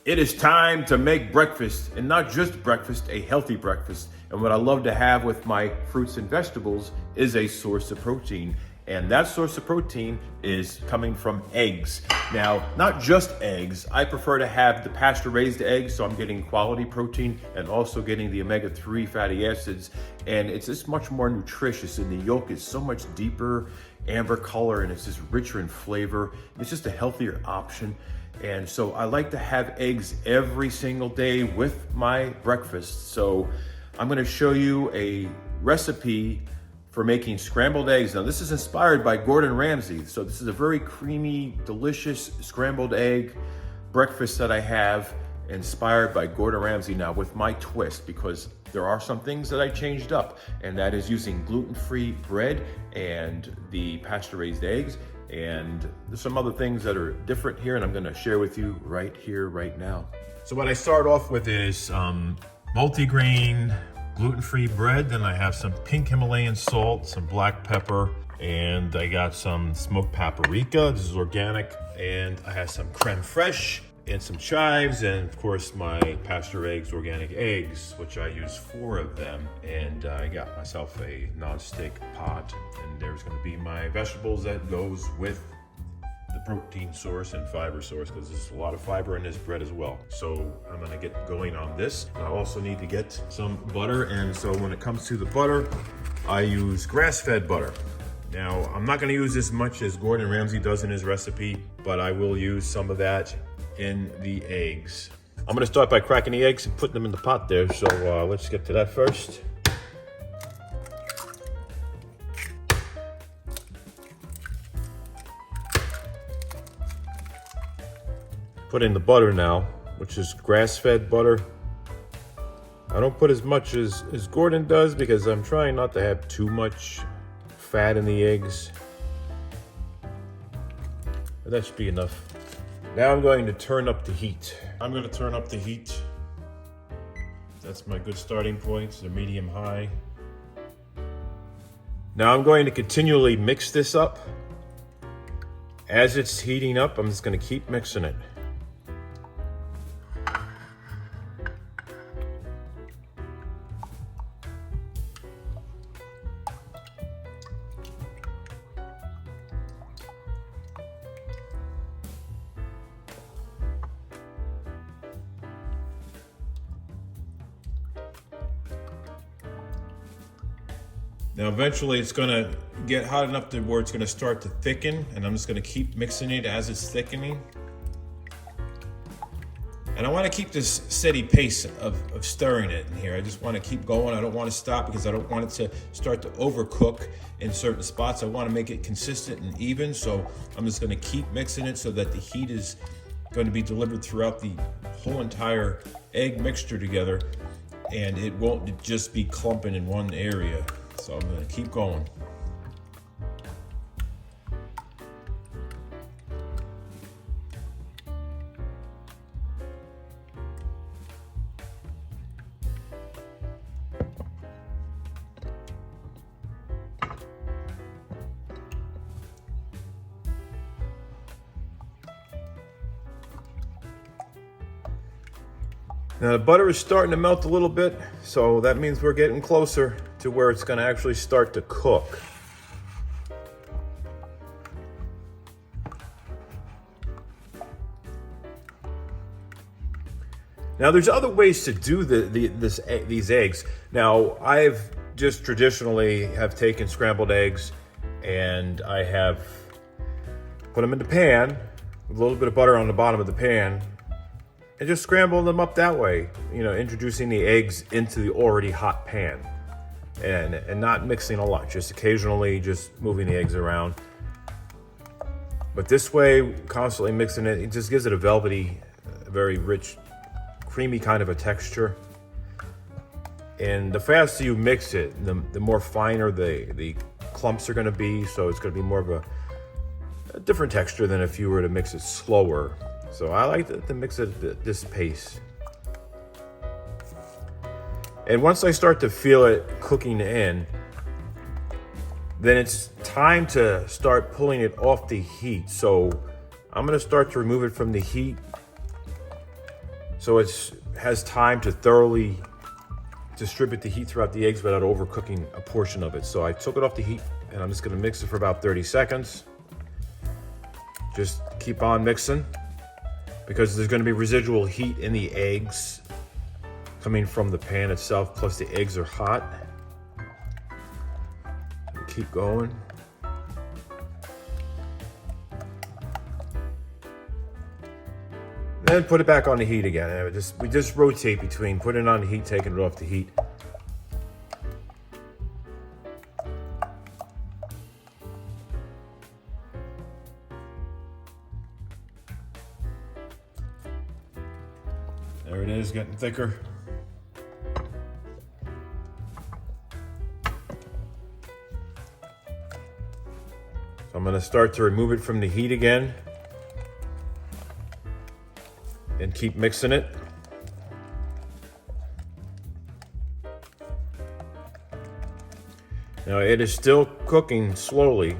It is time to make breakfast, and not just breakfast, a healthy breakfast. And what I love to have with my fruits and vegetables is a source of protein. And that source of protein is coming from eggs. Now, not just eggs. I prefer to have the pasture-raised eggs, so I'm getting quality protein and also getting the omega-3 fatty acids. And it's just much more nutritious, and the yolk is so much deeper amber color, and it's just richer in flavor. It's just a healthier option. And so I like to have eggs every single day with my breakfast. So I'm gonna show you a recipe for making scrambled eggs. Now this is inspired by Gordon Ramsay. So this is a very creamy, delicious scrambled egg breakfast that I have inspired by Gordon Ramsay, now with my twist, because there are some things that I changed up, and that is using gluten-free bread and the pasture-raised eggs. And there's some other things that are different here, and I'm gonna share with you right here, right now. So what I start off with is multigrain gluten-free bread. Then I have some pink Himalayan salt, some black pepper, and I got some smoked paprika. This is organic. And I have some crème fraîche and some chives, and of course my Pasture eggs, organic eggs, which I use 4 of them. And I got myself a non-stick pot, and there's gonna be my vegetables that goes with the protein source and fiber source, because there's a lot of fiber in this bread as well. So I'm gonna get going on this. I also need to get some butter, and so when it comes to the butter, I use grass-fed butter. Now, I'm not gonna use as much as Gordon Ramsay does in his recipe, but I will use some of that in the eggs. I'm gonna start by cracking the eggs and putting them in the pot there, so let's get to that first. Put in the butter now, which is grass-fed butter. I don't put as much as Gordon does, because I'm trying not to have too much fat in the eggs. But that should be enough. Now I'm going to turn up the heat. I'm going to turn up the heat. That's my good starting point, so medium high. Now I'm going to continually mix this up. As it's heating up, I'm just going to keep mixing it. Now eventually it's gonna get hot enough to where it's gonna start to thicken, and I'm just gonna keep mixing it as it's thickening. And I wanna keep this steady pace of stirring it in here. I just wanna keep going. I don't wanna stop, because I don't want it to start to overcook in certain spots. I wanna make it consistent and even, so I'm just gonna keep mixing it so that the heat is going to be delivered throughout the whole entire egg mixture together, and it won't just be clumping in one area. So I'm going to keep going. Now the butter is starting to melt a little bit, so that means we're getting closer to where it's going to actually start to cook. Now there's other ways to do these eggs. Now I've just traditionally have taken scrambled eggs, and I have put them in the pan with a little bit of butter on the bottom of the pan, and just scramble them up that way, you know, introducing the eggs into the already hot pan, and not mixing a lot, just occasionally just moving the eggs around. But this way, constantly mixing it, it just gives it a velvety, very rich, creamy kind of a texture. And the faster you mix it, the more finer the clumps are gonna be, so it's gonna be more of a different texture than if you were to mix it slower. So I like to mix it at this pace. And once I start to feel it cooking in, then it's time to start pulling it off the heat. So I'm gonna start to remove it from the heat. so it has time to thoroughly distribute the heat throughout the eggs without overcooking a portion of it. So I took it off the heat, and I'm just gonna mix it for about 30 seconds. Just keep on mixing, because there's gonna be residual heat in the eggs coming from the pan itself, plus the eggs are hot. Keep going. Then put it back on the heat again. We just rotate between putting it on the heat, taking it off the heat. There it is, getting thicker. So I'm going to start to remove it from the heat again and keep mixing it. Now it is still cooking slowly,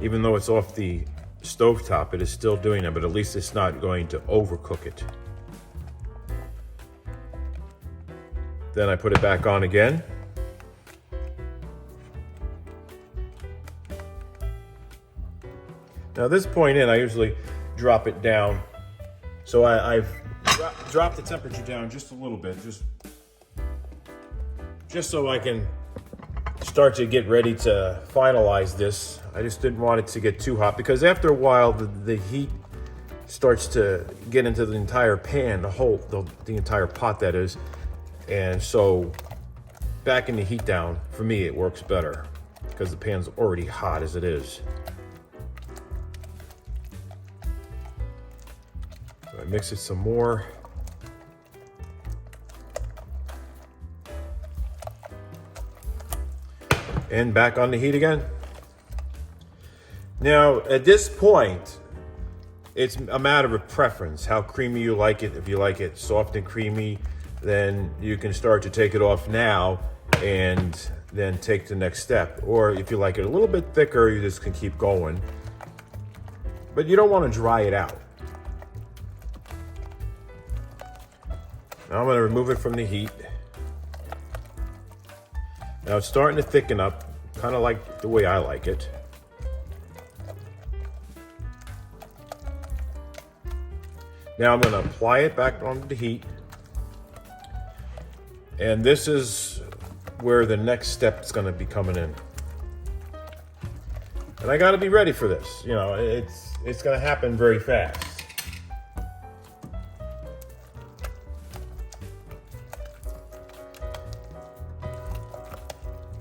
even though it's off the stovetop, it is still doing it, but at least it's not going to overcook it. Then I put it back on again. Now at this point in, I usually drop it down. So I've dropped the temperature down just a little bit, just so I can start to get ready to finalize this. I just didn't want it to get too hot, because after a while the heat starts to get into the entire pan, the entire pot, that is. And so backing the heat down, for me, it works better because the pan's already hot as it is. So I mix it some more. And back on the heat again. Now, at this point, it's a matter of preference, how creamy you like it. If you like it soft and creamy, then you can start to take it off now and then take the next step. Or if you like it a little bit thicker, you just can keep going. But you don't want to dry it out. Now I'm going to remove it from the heat. Now it's starting to thicken up, kind of like the way I like it. Now I'm going to apply it back onto the heat. And this is where the next step is going to be coming in. And I got to be ready for this. You know, it's going to happen very fast.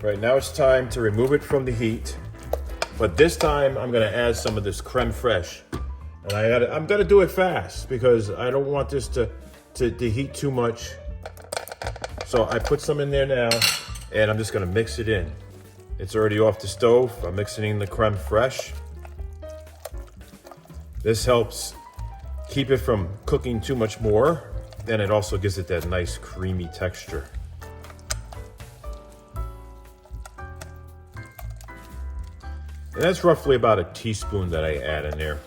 Right, now it's time to remove it from the heat. But this time I'm going to add some of this crème fraîche. And I'm going to do it fast because I don't want this to heat too much. So I put some in there now, and I'm just gonna mix it in. It's already off the stove. I'm mixing in the crème fraîche. This helps keep it from cooking too much more. Then it also gives it that nice creamy texture. And that's roughly about a teaspoon that I add in there.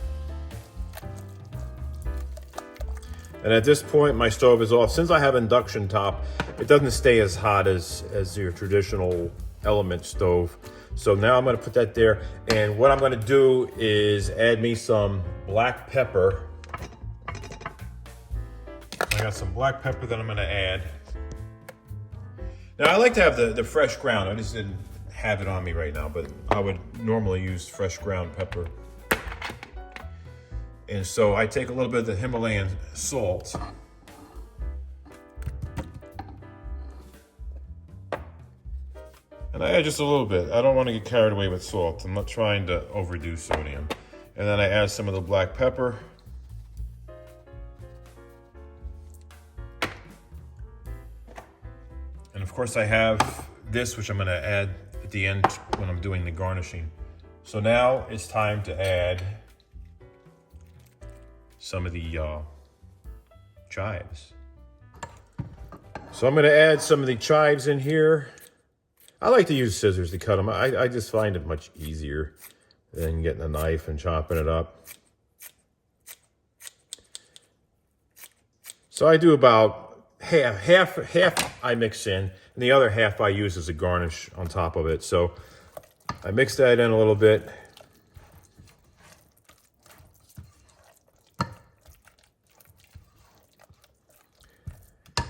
And at this point, my stove is off. Since I have induction top, it doesn't stay as hot as your traditional element stove. So now I'm gonna put that there. And what I'm gonna do is add me some black pepper. I got some black pepper that I'm gonna add. Now I like to have the fresh ground. I just didn't have it on me right now, but I would normally use fresh ground pepper. And so I take a little bit of the Himalayan salt. And I add just a little bit. I don't want to get carried away with salt. I'm not trying to overdo sodium. And then I add some of the black pepper. And of course I have this, which I'm going to add at the end when I'm doing the garnishing. So now it's time to add some of the chives. So I'm going to add some of the chives in here. I like to use scissors to cut them. I just find it much easier than getting a knife and chopping it up. So I do about half I mix in, and the other half I use as a garnish on top of it. So I mix that in a little bit.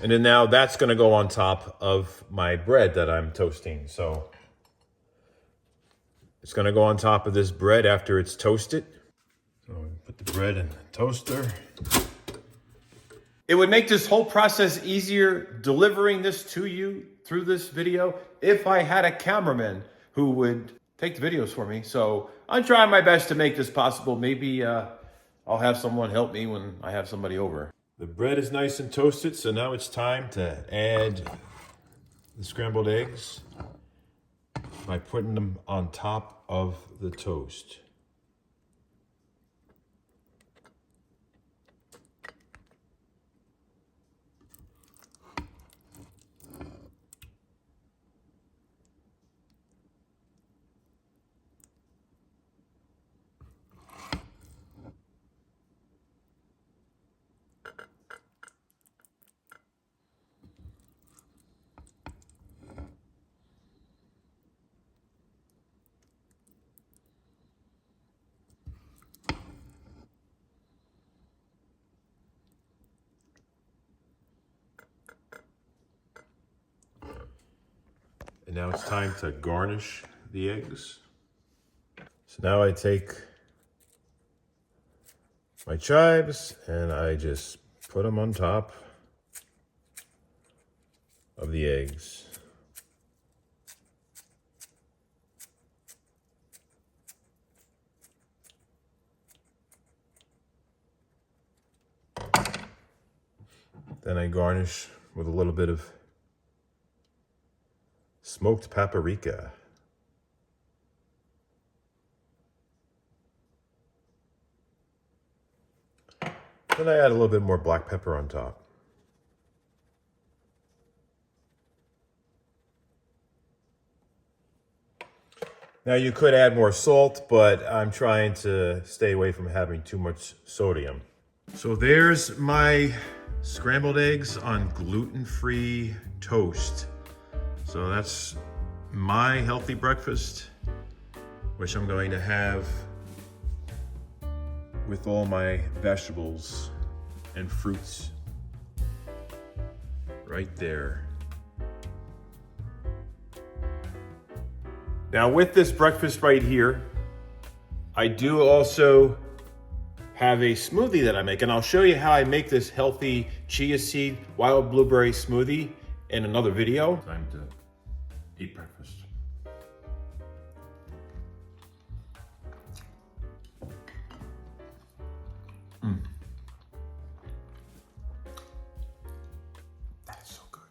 And then now that's gonna go on top of my bread that I'm toasting. So it's gonna go on top of this bread after it's toasted. So put the bread in the toaster. It would make this whole process easier delivering this to you through this video if I had a cameraman who would take the videos for me. So I'm trying my best to make this possible. Maybe I'll have someone help me when I have somebody over. The bread is nice and toasted, so now it's time to add the scrambled eggs by putting them on top of the toast. And now it's time to garnish the eggs. So now I take my chives and I just put them on top of the eggs. Then I garnish with a little bit of smoked paprika. Then I add a little bit more black pepper on top. Now you could add more salt, but I'm trying to stay away from having too much sodium. So there's my scrambled eggs on gluten-free toast. So that's my healthy breakfast, which I'm going to have with all my vegetables and fruits right there. Now with this breakfast right here, I do also have a smoothie that I make, and I'll show you how I make this healthy chia seed wild blueberry smoothie in another video. Time to eat breakfast. That is so good.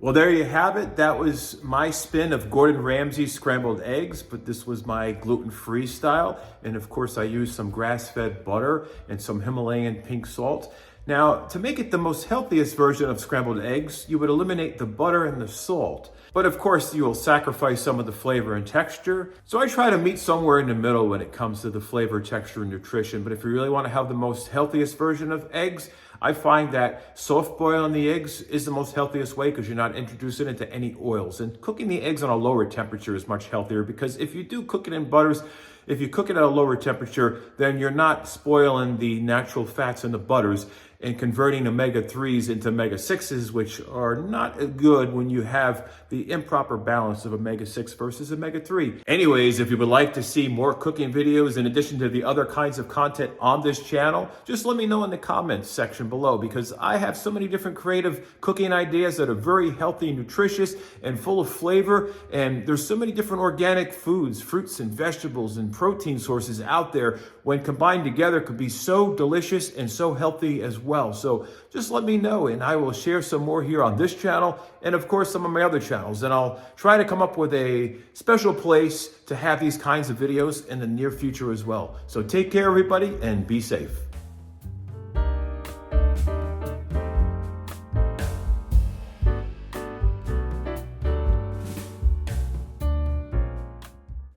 Well, there you have it. That was my spin of Gordon Ramsay's scrambled eggs, but this was my gluten-free style. And of course, I used some grass-fed butter and some Himalayan pink salt. Now, to make it the most healthiest version of scrambled eggs, you would eliminate the butter and the salt. But of course, you will sacrifice some of the flavor and texture. So I try to meet somewhere in the middle when it comes to the flavor, texture, and nutrition. But if you really want to have the most healthiest version of eggs, I find that soft boiling the eggs is the most healthiest way because you're not introducing it to any oils. And cooking the eggs on a lower temperature is much healthier because if you do cook it in butters, if you cook it at a lower temperature, then you're not spoiling the natural fats in the butters and converting omega-3s into omega-6s, which are not good when you have the improper balance of omega-6 versus omega-3. Anyways, if you would like to see more cooking videos in addition to the other kinds of content on this channel, just let me know in the comments section below because I have so many different creative cooking ideas that are very healthy, nutritious, and full of flavor. And there's so many different organic foods, fruits and vegetables and protein sources out there when combined together could be so delicious and so healthy as well. So just let me know and I will share some more here on this channel and of course some of my other channels. And I'll try to come up with a special place to have these kinds of videos in the near future as well. So take care everybody and be safe.